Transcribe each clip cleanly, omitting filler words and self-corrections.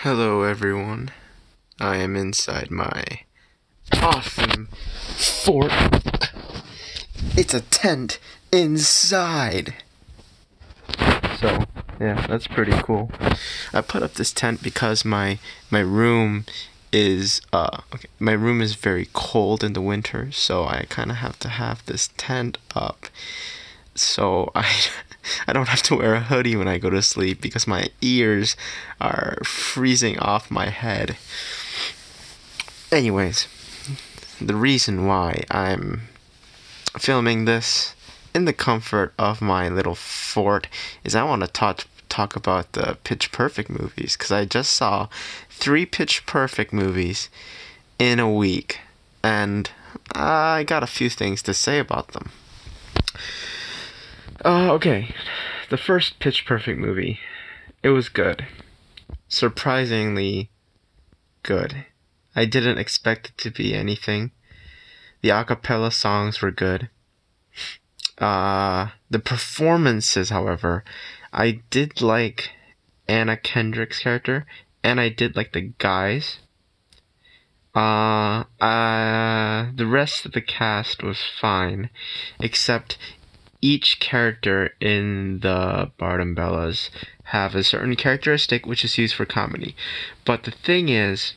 Hello everyone, I am inside my awesome fort. It's a tent inside. So, yeah, that's pretty cool. I put up this tent because my room is my room is very cold in the winter, so I kind of have to have this tent up so I don't have to wear a hoodie when I go to sleep because my ears are freezing off my head. Anyways, the reason why I'm filming this in the comfort of my little fort is I want to talk about the Pitch Perfect movies, because I just saw 3 Pitch Perfect movies in a week, and I got a few things to say about them. Okay, the first Pitch Perfect movie, it was good. Surprisingly good. I didn't expect it to be anything. The a cappella songs were good. The performances, however, I did like Anna Kendrick's character, and I did like the guys. The rest of the cast was fine, except each character in the Bard and Bellas have a certain characteristic which is used for comedy. But the thing is,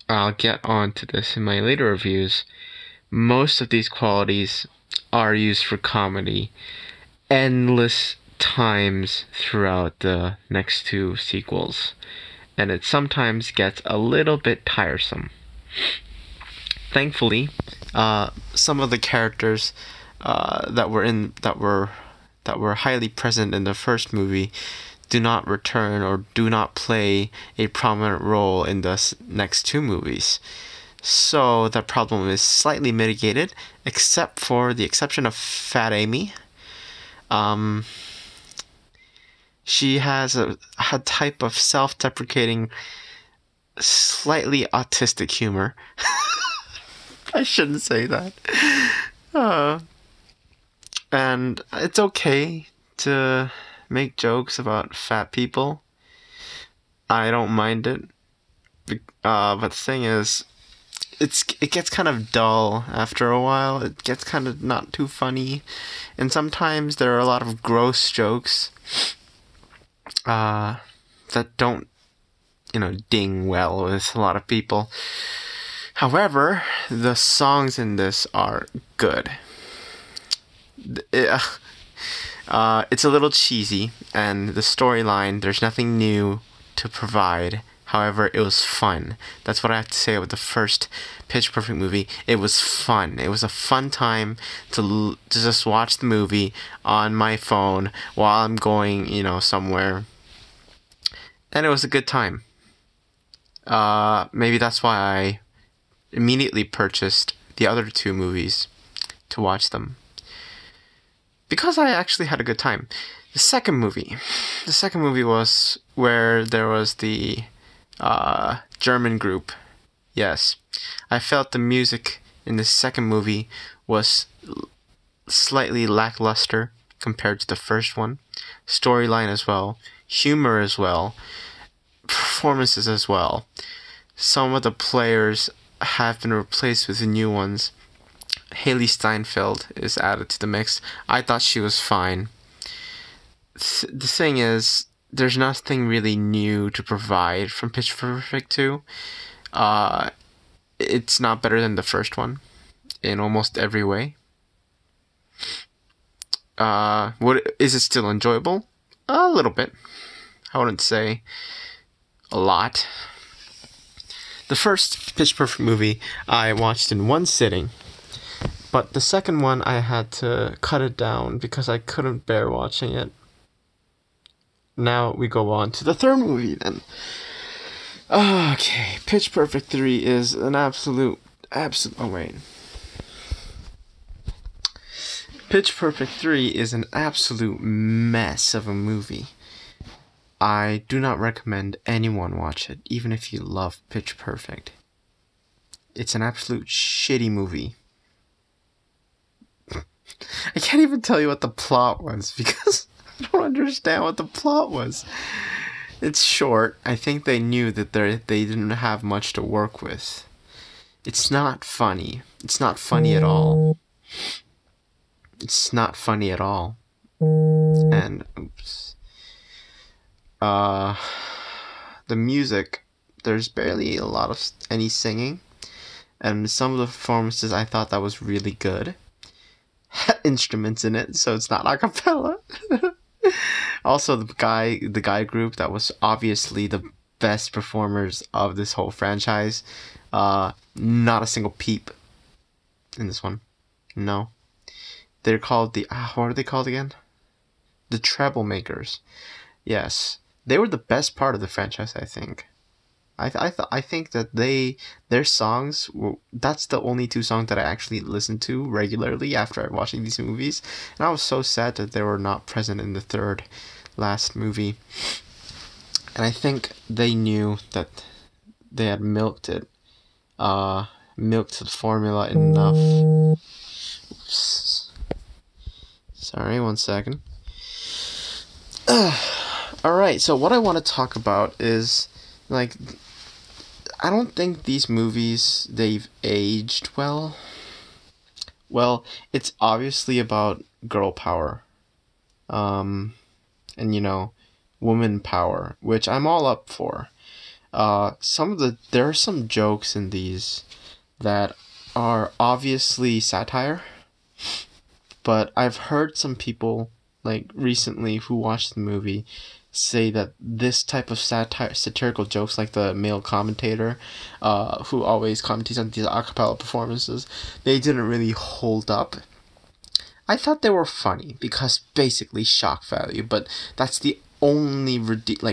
I'll get onto this in my later reviews, most of these qualities are used for comedy endless times throughout the next 2 sequels, and it sometimes gets a little bit tiresome. Thankfully, some of the characters that were highly present in the first movie do not return or do not play a prominent role in the next 2 movies. So that problem is slightly mitigated, except for the exception of Fat Amy. She has a type of self-deprecating, slightly autistic humor. I shouldn't say that. And it's okay to make jokes about fat people. I don't mind it. But the thing is, it gets kind of dull after a while. It gets kind of not too funny. And sometimes there are a lot of gross jokes that don't, ding well with a lot of people. However, the songs in this are good. It's a little cheesy, and the storyline, there's nothing new to provide. However, it was fun. That's what I have to say about the first Pitch Perfect movie. It was fun. It was a fun time to just watch the movie on my phone while I'm going, somewhere. And it was a good time. Maybe that's why I immediately purchased the other 2 movies to watch them, because I actually had a good time. The second movie was where there was the German group. Yes, I felt the music in the second movie was slightly lackluster compared to the first one. Storyline as well, humor as well, performances as well. Some of the players have been replaced with the new ones. Haley Steinfeld is added to the mix. I thought she was fine. The thing is, there's nothing really new to provide from Pitch Perfect 2. It's not better than the first one in almost every way. Is it still enjoyable? A little bit. I wouldn't say a lot. The first Pitch Perfect movie I watched in one sitting, but the second one I had to cut it down because I couldn't bear watching it. Now we go on to the third movie then. Okay, Pitch Perfect 3 is an absolute... Oh wait. Pitch Perfect 3 is an absolute mess of a movie. I do not recommend anyone watch it, even if you love Pitch Perfect. It's an absolute shitty movie. I can't even tell you what the plot was because I don't understand what the plot was. It's short. I think they knew that they didn't have much to work with. It's not funny. It's not funny at all. It's not funny at all. And oops. The music, there's barely a lot of any singing, and some of the performances I thought that was really good. Had instruments in it, so it's not a cappella. Also, the guy group that was obviously the best performers of this whole franchise. Not a single peep in this one. No. They're called the what are they called again? The Troublemakers. Yes, they were the best part of the franchise, I think. I think that their songs were, that's the only two songs that I actually listened to regularly after watching these movies, and I was so sad that they were not present in the third last movie. And I think they knew that they had milked the formula enough. Oops. Sorry, 1 second. Alright, so what I want to talk about is, like, I don't think these movies, they've aged well. Well, it's obviously about girl power. And, woman power, which I'm all up for. There are some jokes in these that are obviously satire, but I've heard some people, like, recently who watched the movie say that this type of satirical jokes, like the male commentator who always commentates on these a cappella performances, they didn't really hold up. I thought they were funny because basically shock value, but that's the only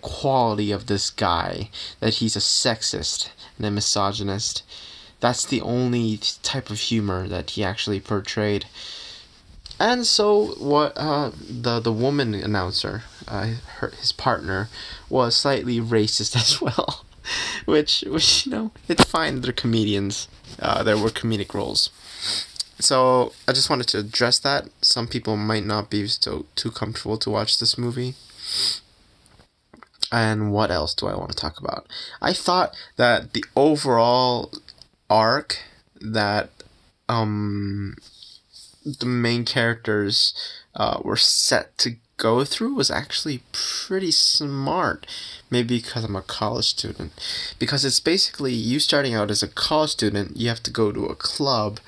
quality of this guy, that he's a sexist and a misogynist. That's the only type of humor that he actually portrayed. And so what the woman announcer, his partner, was slightly racist as well, which it's fine. They're comedians. There were comedic roles. So I just wanted to address that. Some people might not be too comfortable to watch this movie. And what else do I want to talk about? I thought that the overall arc that the main characters were set to go through was actually pretty smart. Maybe because I'm a college student. Because it's basically you starting out as a college student, you have to go to a club,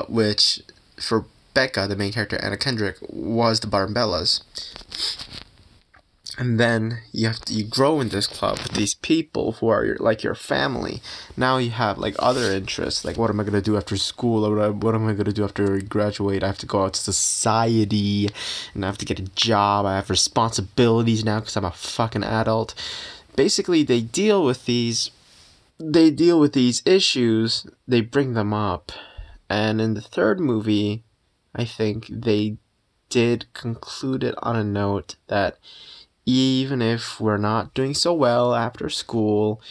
which for Becca, the main character, Anna Kendrick, was the Barbendellas. And then you grow in this club with these people who are your family. Now you have like other interests, like what am I gonna do after school, or what am I gonna do after I graduate? I have to go out to society, and I have to get a job. I have responsibilities now because I'm a fucking adult. Basically, they deal with these issues. They bring them up, and in the third movie, I think they did conclude it on a note that even if we're not doing so well after school,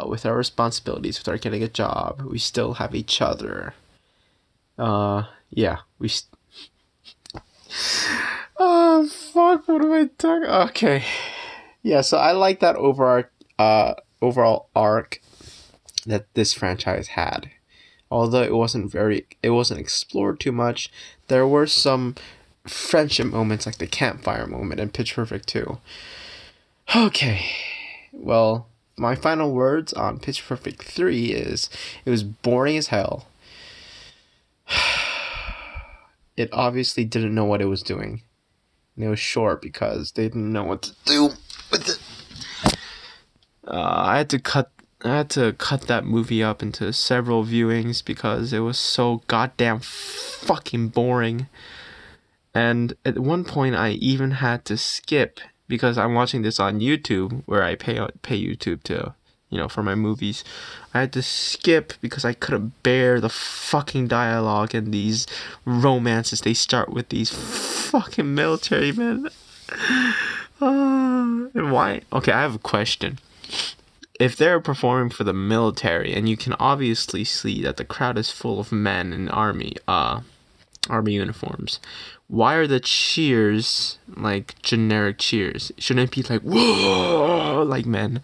with our responsibilities, with our getting a job, we still have each other. Yeah, oh, fuck, what am I talking? Okay. Yeah, so I like that overall arc that this franchise had. Although it wasn't explored too much, there were some friendship moments, like the campfire moment in Pitch Perfect 2. Okay, well, my final words on Pitch Perfect 3 is it was boring as hell. It obviously didn't know what it was doing. And it was short because they didn't know what to do with it. I had to cut that movie up into several viewings because it was so goddamn fucking boring. And at one point, I even had to skip, because I'm watching this on YouTube, where I pay YouTube to, for my movies. I had to skip because I couldn't bear the fucking dialogue and these romances they start with these fucking military men. And why? Okay, I have a question. If they're performing for the military, and you can obviously see that the crowd is full of men in the army, Army uniforms. Why are the cheers like generic cheers? Shouldn't it be like whoa, like men?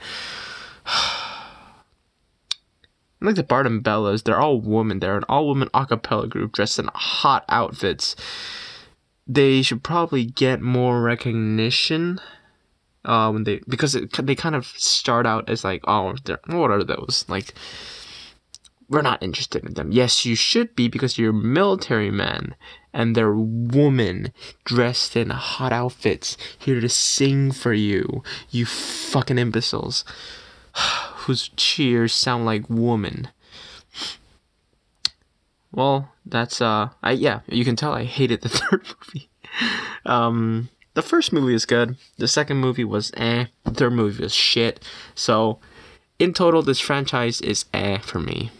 Like the Bart and Bellas, they're all women. They're an all-woman a cappella group dressed in hot outfits. They should probably get more recognition because they kind of start out as like, oh, what are those? Like, we're not interested in them. Yes, you should be, because you're military men and they're women dressed in hot outfits here to sing for you, you fucking imbeciles whose cheers sound like woman. Well, that's you can tell I hated the third movie. The first movie was good. The second movie was eh. The third movie was shit. So, in total, this franchise is eh for me.